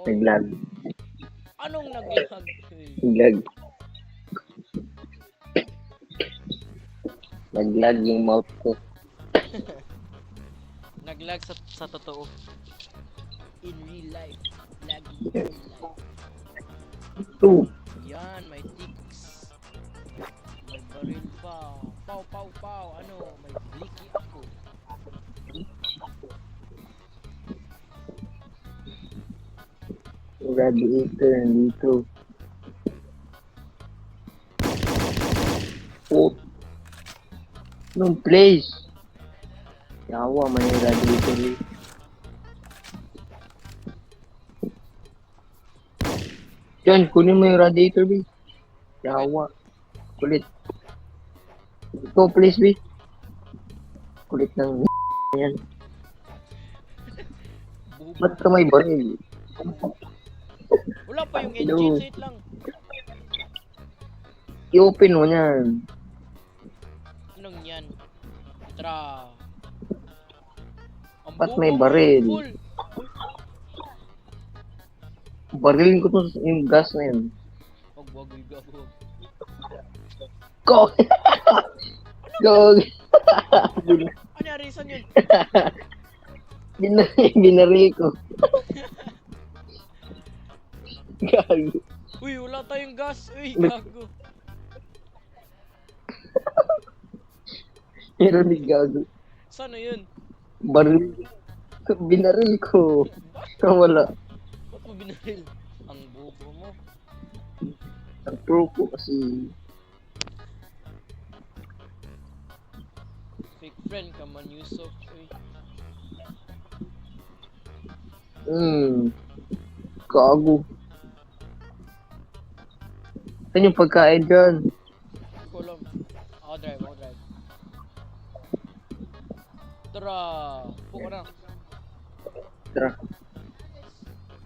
Oo. Naglag. Anong naglag? Naglag. Naglag yung mouth ko. Naglag sa totoo. In real life. Lagging in real life. Two. Yan, may ticks. May baril pa. Pow, pow, pow. Ano, may blicky ako. Radiator nandito. Oh. Nung place. Yawa, may radiator eh. John, kunin mo yung radiator, B. Yawa. Kulit. Ito, please, B. Kulit ng yan. Ba't ka may baril? Wala pa yung Hello. engine, sit lang. I-open mo yan. Anong yan? Tara. Ang Ba't bobo may mo, baril? full. Barilin ko to yung gas na yan. Wag. Go! Go! Ano yung reason yun? Binaril ko. Gago. Uy, wala tayong gas. Uy, gago. Meron ni gago. Sana yun? Baril. Binaril ko. Wala. Ba't mo binaril? Ang bobo mo. Ang pro ko kasi. Fake friend ka man, Yusuf. Uy. Gago. Saan yung pagkain dyan? Kolom. Ako drive. Tara. Puko na. Tara.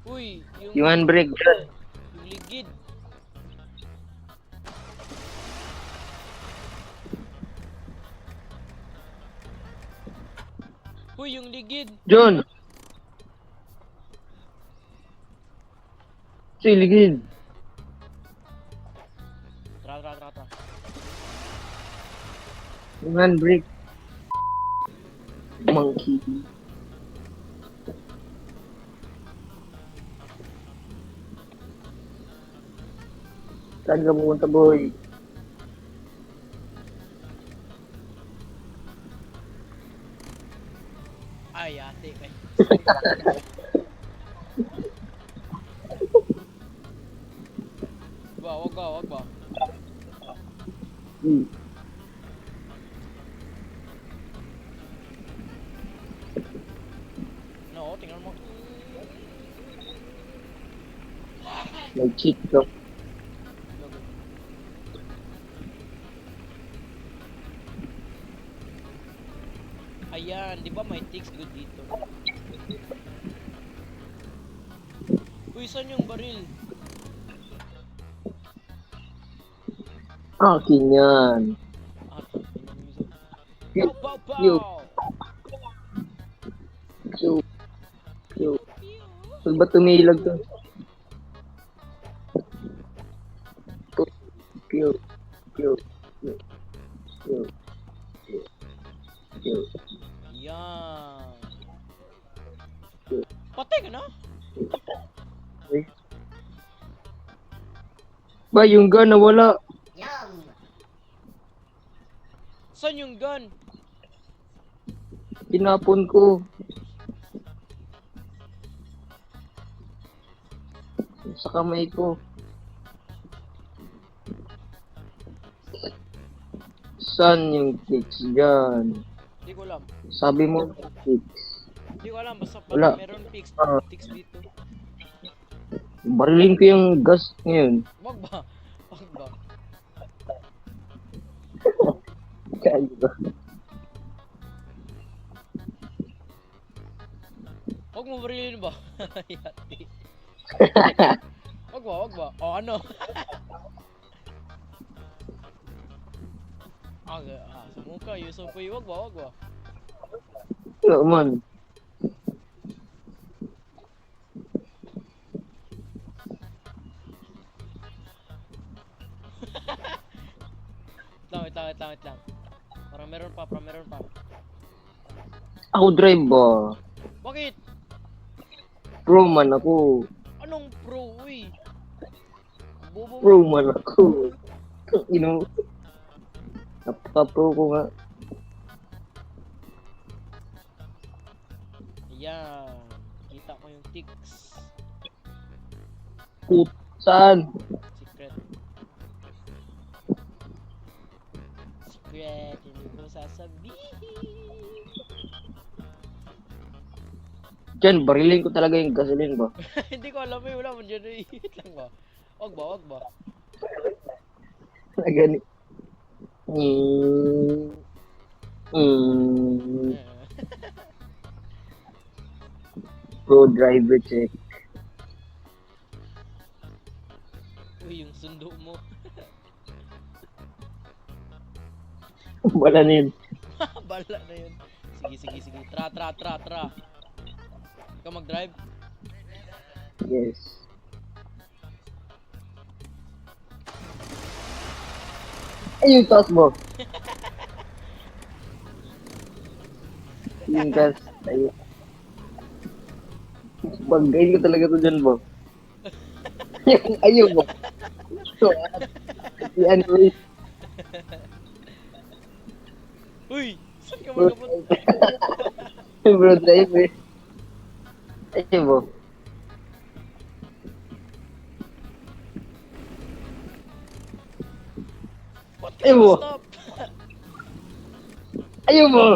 Uy, Yung handbrake dyan. yung ligid. Uy, yung ligid. John! Siligid. Tara. Yung handbrake. Monkey. Saan ka pumunta, boy? Ay, ate. Ay. Wag ba. No, tingnan mo. Nag-cheat ka. Ayan, di ba may ticks good dito? Uy, saan yung baril? Akin yan. Pow! Yo. Saan ba tumilag to? Yo. Yan. Patay ka na? Ba, yung gun nawala. Saan yung gun? Tinapon ko. Sa kamay ko. Saan yung kicks dyan? Di ko alam. Sabi mo, kicks. Di ko alam, basta Wala. meron ticks dito. Barilin ko yung gas ngayon. Wag ba? Kaya ba? Wag mo barilin ba? Yati. Wag ba? O ano? Sa mukha, Yusuf Uy, wag ba? Wala man. wait lang. Parang meron pa, parang meron pa. Ako drive ba? Bakit? Pro man ako. Anong pro, uy? Bobo Pro mo. man ako. Napaka-pro ko nga. Ayan. Kita ko yung ticks. Saan? Secret. Secret. Hindi ko sasabihin. Diyan, barilin ko talaga yung gasoline ba? Hindi ko alam eh. Wala mo dyan eh. Wait lang ba? Wag ba? Wag ba? Na gani. Mm. Mm. Pro driver check. Uy, yung sundo mo. Wala na yun. Bala na yun. Sige, sige, sige. Tra. Ikaw mag-drive? Yes. Ay, yung taas mo. Yung taas. Ay. Bagayin ko talaga to dyan mo. Ayun mo. So, anyway. Uy! Saan ka magkapunta? Bro, driver. Ayun mo. Ba't ka Ayun mo. stop? Ayun mo.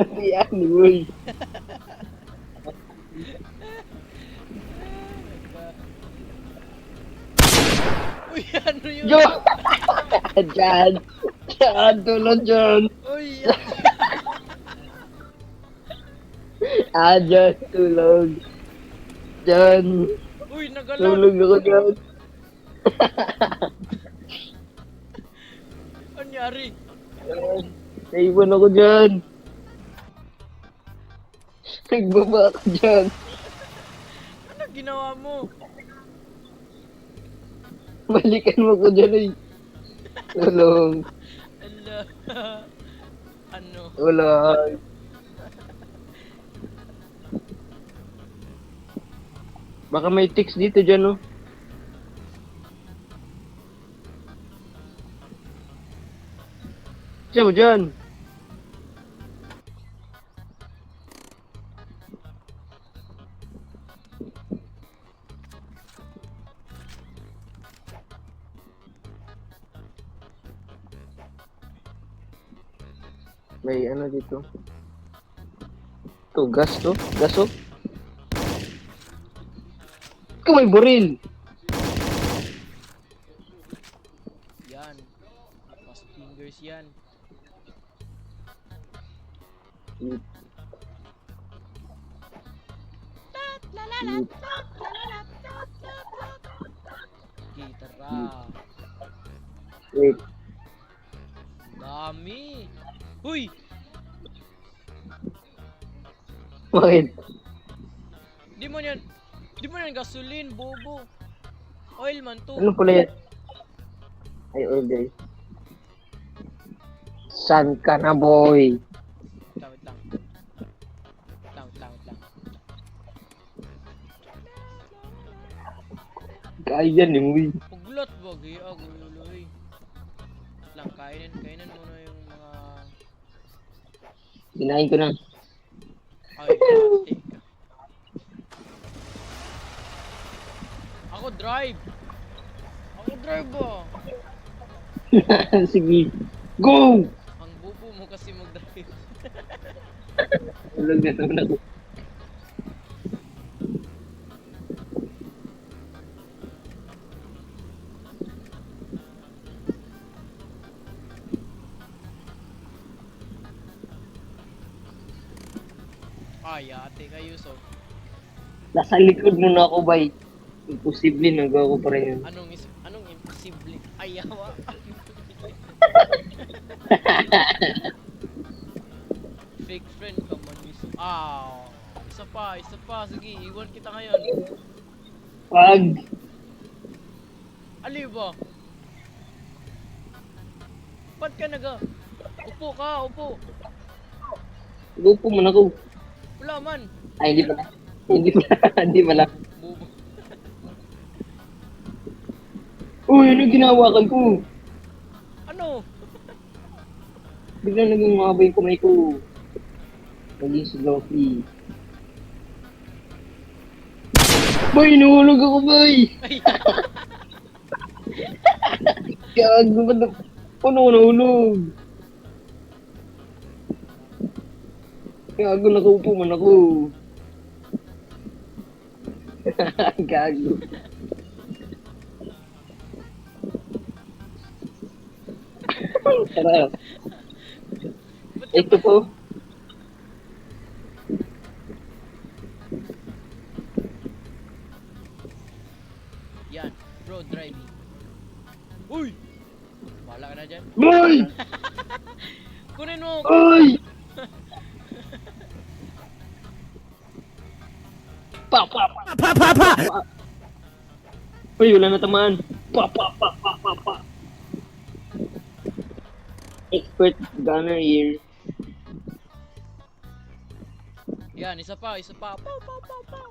Anyway. Uy, ano yun? Yo! Diyan! Diyan! Tulad dyan! Uy! Diyan! Tulog! Diyan! Uy, nagalag! Tulog ako dyan! Anyari? Naiwan ako dyan! Nagbaba ako dyan! Ano ginawa mo? Balikan mo ko dyan eh! Tulong! Ala. Ano? Tulong! Baka may ticks dito dyan oh! Siya mo dyan! May ano dito? Ito, gas to? Gas oh? Ikaw may buril! Yan. Fast fingers yan. Gitara. Wait. Dami. Uy! Bakit? Di mo yan gasoline, bobo. Oil man to. Ano pala yan? Ay, order. San ka na, boy? Wait lang. Kaya yan, eh, uy. Puglat ba? Gaya, gululoy. Wait lang, kainin muna yung mga... Kinain ko na. Ay, ate ka. Ako drive ba? Sige. Go! Ang bubo mo kasi mag-drive. Tulog na tulog. Ay, ate kayo so. Nasa likod mo na ako, bay. Imposible, nagawa ko pa rin yun. Anong imposible? Ay, yawa. Fake friend ka man, miss. Isa pa. Sige, iwan kita ngayon. Pag! Ali ba? Ba't ka upo ka, upo. Gupo man ako. Wala man. Ay, hindi pala. Hindi pala. Hindi pala. Bubo. Uy, ano ginawakan ko? Ano? Biglang naging mabay yung kamay ko. Naging sloppy. Boy, nahulog ako, boy! Ay, Gago ba na? Ano, nahulog? Gago, nakaupo man ako. Gago. Tara. ba't ka Ito po. Yan, road driving. Uy! Wala ka na dyan. Boy! Kunin mo! Ay! Pa, pa, pa, pa, pa, pa! Uy, wala na tamaan. Pa, pa, pa, pa, pa, pa. Expert gunner here. Yan, isa pa, isa pa. Pow, pow, pow, pow.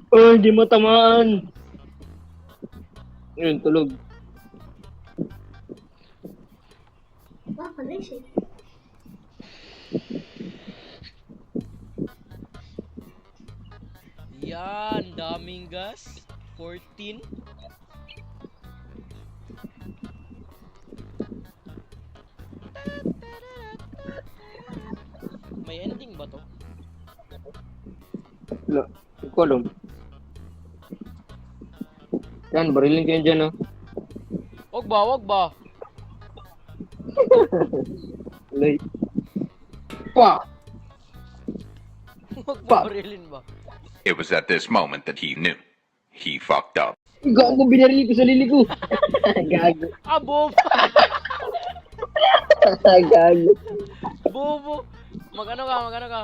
Uy, di matamaan. Ayun, tulog. Yan, daming gas. 14. May ending ba to? Wala, hindi ko alam. Yan, barilin ko yan dyan, oh. Wag ba, wag ba? Alay. Pa! Wag ba Pa. barilin ba? It was at this moment that he knew. He fucked up. Gago, binarili ko sa lili ko. Gago. Ah, bobo! Gago. Bobo! Mag-ano ka, mag-ano ka?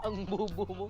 Ang bobo mo.